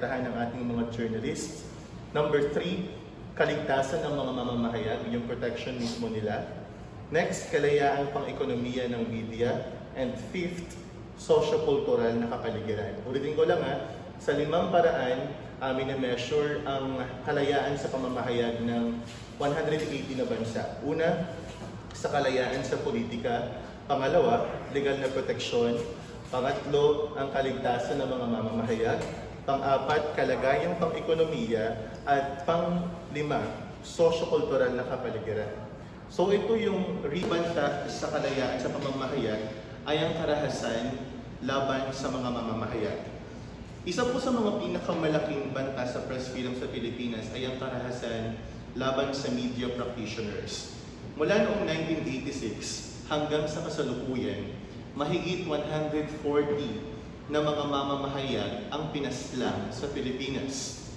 protektahan ng ating mga journalists. Number 3, kaligtasan ng mga mamamahayag, yung protection mismo nila. Next, kalayaan pang-ekonomiya ng media. And 5th, socio-cultural na kapaligiran. Ulitin ko lang sa 5 paraan, amin na measure ang kalayaan sa pamamahayag ng 180 na bansa. Una, sa kalayaan sa politika. Pangalawa, legal na proteksyon. Pangatlo, ang kaligtasan ng mga mamamahayag. Pang-apat, kalagayang pang-ekonomiya. At pang-lima, socio-cultural na kapaligiran. So ito yung ribanta sa kalayaan sa pamamahayag ay ang karahasan laban sa mga mamamahayag. Isa po sa mga pinakamalaking banta sa press freedom sa Pilipinas ay ang karahasan laban sa media practitioners. Mula noong 1986 hanggang sa kasalukuyan, mahigit 140 na mga mamamahayag ang pinaslang sa Pilipinas.